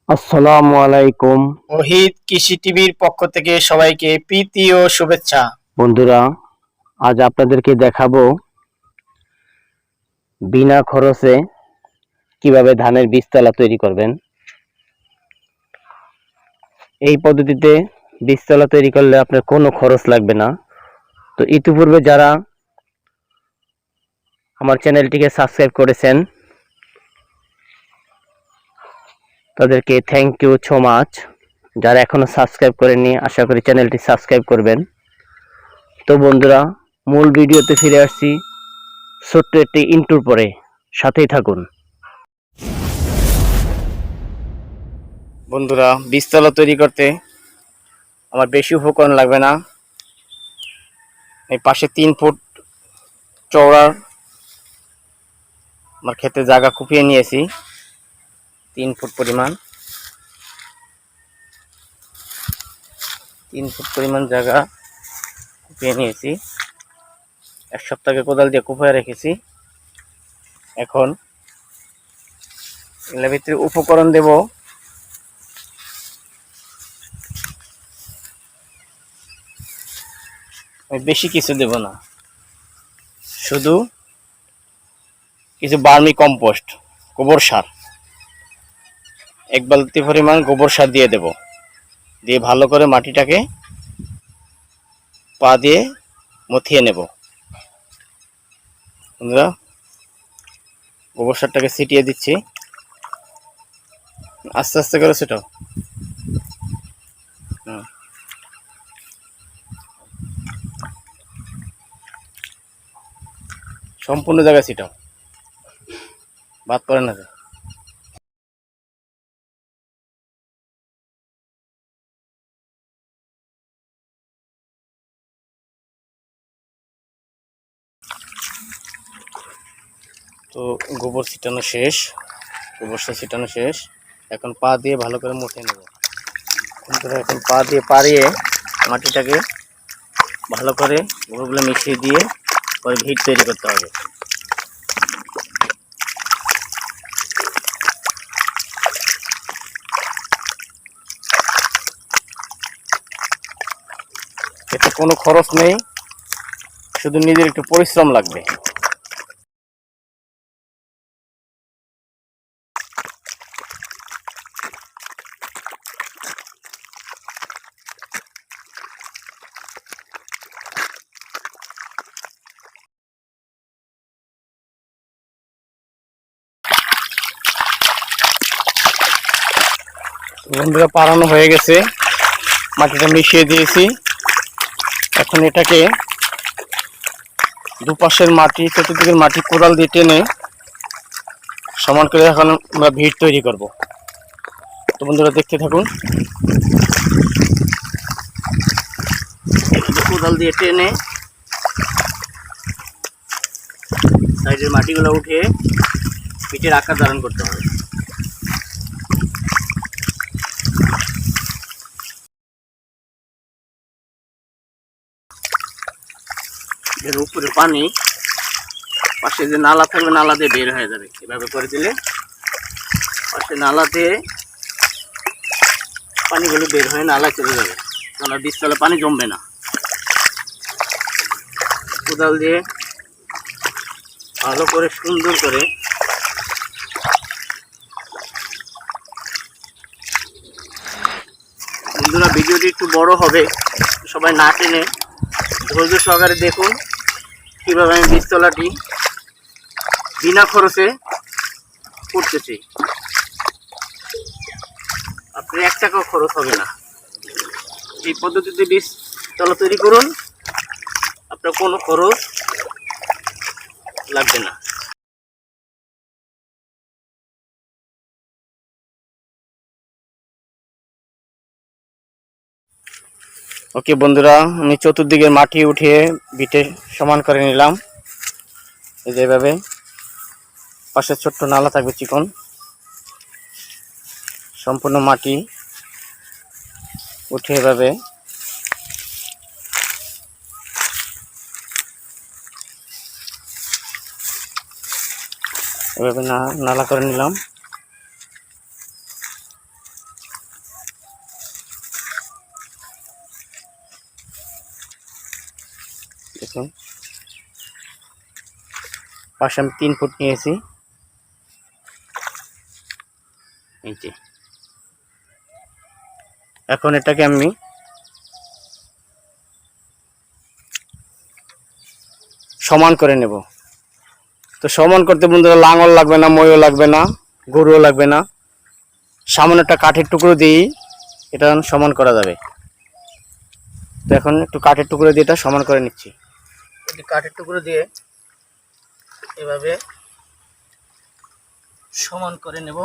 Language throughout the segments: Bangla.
আসসালামু আলাইকুম অহিদ কৃষি টিভির পক্ষ থেকে সবাইকে প্রীতি ও শুভেচ্ছা। বন্ধুরা, আজ আপনাদেরকে দেখাবো বিনা খরচে কিভাবে ধানের বীজতলা তৈরি করবেন। এই পদ্ধতিতে বীজতলা তৈরি করলে আপনার কোনো খরচ লাগবে না। তো ইতিপূর্বে যারা আমার চ্যানেলটিকে সাবস্ক্রাইব করেছেন তাদেরকে থ্যাংক ইউ সো মাচ। যারা এখনো সাবস্ক্রাইব করেননি, আশা করি চ্যানেলটি সাবস্ক্রাইব করবেন। তো বন্ধুরা, মূল ভিডিওতে ফিরে আসছি ছোট্ট একটি ইন্ট্রোর পরে, সাথেই থাকুন। বন্ধুরা, বীজতলা তৈরি করতে আমার বেশি উপকরণ লাগবে না। এই পাশে 3 ফুট চওড়া আমার ক্ষেতে জায়গা কুপিয়ে নিয়েছি। 3 ফুট পরিমাণ 3 ফুট পরিমাণ জায়গা কুপিয়ে নিয়েছি। 1 সপ্তাহ আগে কোদাল দিয়ে কুপিয়ে রেখেছি। এখন এর ভিতরে উপকরণ দেব বেশি কিছু দেব না, শুধু কিছু বার্মি কম্পোস্ট, গোবর সার, 1 বালতি পরিমাণ গোবর সার দিয়ে দেব। দিয়ে ভালো করে মাটিটাকে পা দিয়ে মথিয়ে নেব। বন্ধুরা, গোবর সারটাকে ছিটিয়ে দিচ্ছি, আস্তে আস্তে করে ছিটাও। সম্পূর্ণ জায়গায় ছিটাও, বাদ পড়ে না যায়। তো গোবর ছিটানো শেষ, গোবরটা ছিটানো শেষ। এখন পা দিয়ে ভালো করে মুঠে নেব। এখন পা দিয়ে পাড়িয়ে মাটিটাকে ভালো করে গোবরগুলো মিশিয়ে দিয়ে পরে ভিট তৈরি করতে হবে। এতে কোনো খরচ নেই, শুধু নিজের একটু পরিশ্রম লাগবে। বন্ধুরা, পাড়ানো হয়ে গেছে, মাটিটা মিশিয়ে দিয়েছি। এখন এটাকে দুপাশের মাটি, চতুর্দিকের মাটি কোদাল দিয়ে টেনে সমান করে এখন আমরা ভিট তৈরি করব। তো বন্ধুরা, দেখতে থাকুন। কোদাল দিয়ে টেনে সাইডের মাটিগুলো উঠে ভিটের আকার ধারণ করতে হবে। এর উপরে পানি, পাশে যে নালা থাকবে নালা দিয়ে বের হয়ে যাবে। এভাবে করে দিলে পাশে নালা দিয়ে পানিগুলো বের হয়ে নালায় চলে যাবে, নালার বীজতলায় পানি জমবে না। কোদাল দিয়ে ভালো করে সুন্দর করে বন্ধুরা, ভিডিওটি একটু বড় হবে, সবাই না টেনে ধৈর্য সহকারে দেখুন কিভাবে আমি বীজতলাটি বিনা খরচে করতেছি। আপনার 1 টাকাও খরচ হবে না। এই পদ্ধতিতে বীজতলা তৈরি করুন, আপনার কোনো খরচ লাগবে না। ওকে বন্ধুরা, আমি চতুর্দিকের মাটি উঠিয়ে বিটে সমান করে নিলাম। এই যেভাবে পাশে ছোট্ট নালা থাকবে চিকন, সম্পূর্ণ মাটি উঠে এভাবে নালা করে নিলাম। দেখুন পাশে আমি 3 ফুট নিয়েছি, এই যে। এখন এটাকে আমি সমান করে নেব। তো সমান করতে বন্ধুরা লাঙল লাগবে না, মইও লাগবে না, গরুও লাগবে না, সামান্য একটা কাঠের টুকরো দিয়েই এটা সমান করা যাবে। তো এখন একটু কাঠের টুকরো দিয়ে এটা সমান করে নিচ্ছি। কাঠের টুকরো দিয়ে এভাবে সমান করে নেব,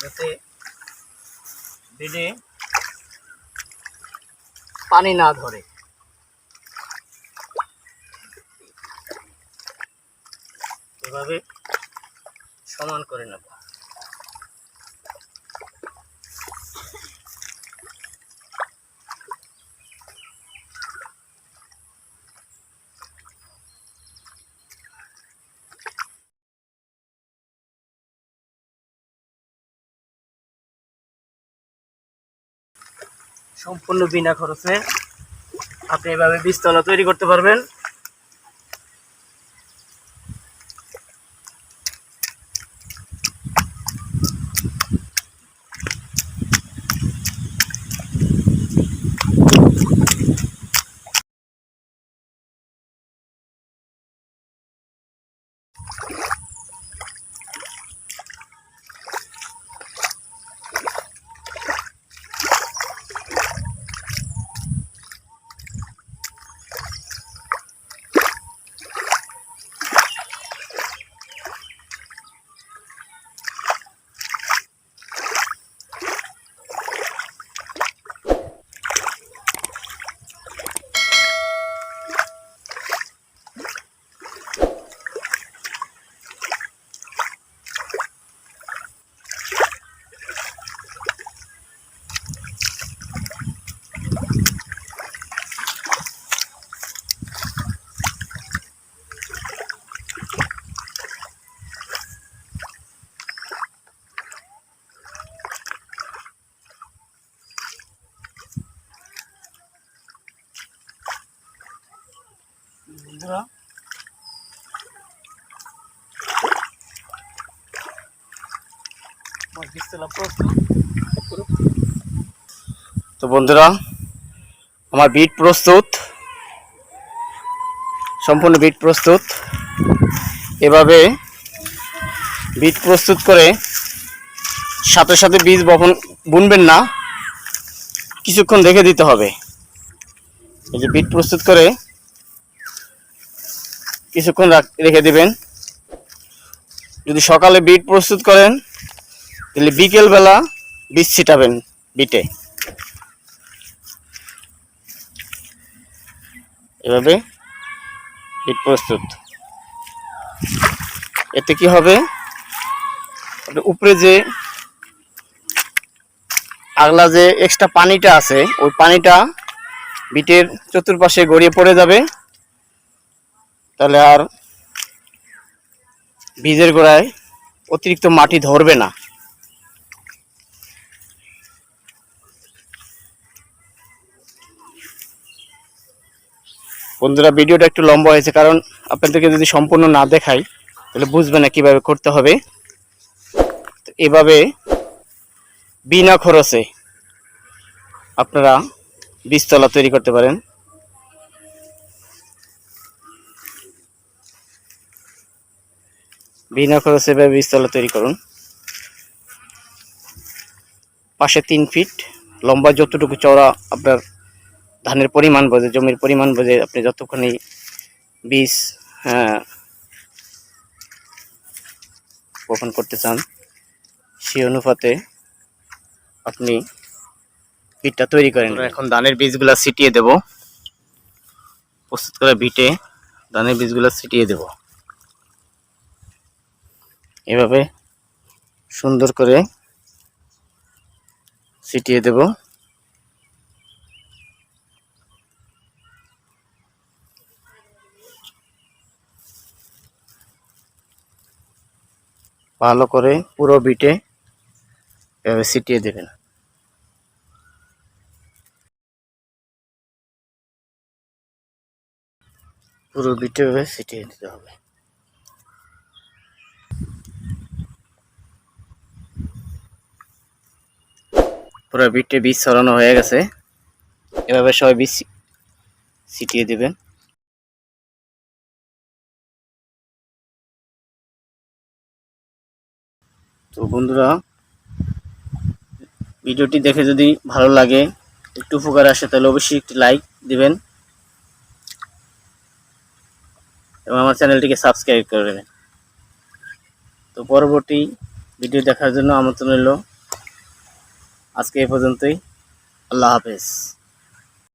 যাতে বেডে পানি না ধরে। এভাবে সমান করে নেব। সম্পূর্ণ বিনা খরচে আপনি এভাবে বীজতলা তৈরি করতে পারবেন। বন্ধুরা তো বন্ধুরা আমার বিট প্রস্তুত, সম্পূর্ণ বিট প্রস্তুত। এভাবে বিট প্রস্তুত করে সাথে সাথে বীজ বপন বুনবেন না, কিছুক্ষণ রেখে দিতে হবে। এই যে বিট প্রস্তুত করে কিছুক্ষণ রেখে দিবেন। যদি সকালে বিট প্রস্তুত করেন তাহলে বিকেলবেলা বীজ ছিটাবেন বিটে। এভাবে বিট প্রস্তুত। এতে কি হবে, উপরে যে আগলা যে এক্সট্রা পানিটা আছে ওই পানিটা বিটের চতুর্পাশে গড়িয়ে পড়ে যাবে, তাহলে আর বীজের গোড়ায় অতিরিক্ত মাটি ধরবে না। বন্ধুরা ভিডিওটা একটু লম্বা হয়েছে, কারণ আপনাদেরকে যদি সম্পূর্ণ না দেখাই তাহলে বুঝবে না কিভাবে করতে হবে। তো এভাবে বিনা খরচে আপনারা বীজতলা তৈরি করতে পারেন। বিনা খরচে এভাবে বীজতলা তৈরি করুন। পাশে 3 ফিট লম্বা, যতটুকু চওড়া আপনার ধানের পরিমাণ বোঝে, জমির পরিমাণ বোঝে, আপনি যতক্ষণই বীজ বপন করতে চান সেই অনুপাতে আপনি বিটটা তৈরি করেন। এখন ধানের বীজগুলা ছিটিয়ে দেব, প্রস্তুত করা বিটে ধানের বীজগুলা ছিটিয়ে দেব। এভাবে সুন্দর করে ছিটিয়ে দেব। ভালো করে পুরো বিটে এভাবে ছিটিয়ে দেবেন। পুরো বিটে ছিটিয়ে দিতে হবে। পুরো বিটে বীজ ছড়ানো হয়ে গেছে। এভাবে সবাই বীজ ছিটিয়ে দিবেন। তো বন্ধুরা, ভিডিওটি দেখে যদি ভালো লাগে, একটু উপকার আসে, তাহলে অবশ্যই একটি লাইক দিবেন এবং আমার চ্যানেলটিকে সাবস্ক্রাইব করে দেবেন। তো পরবর্তী ভিডিও দেখার জন্য আমন্ত্রণ রইল। আজকে এই পর্যন্তই। আল্লাহ হাফেজ।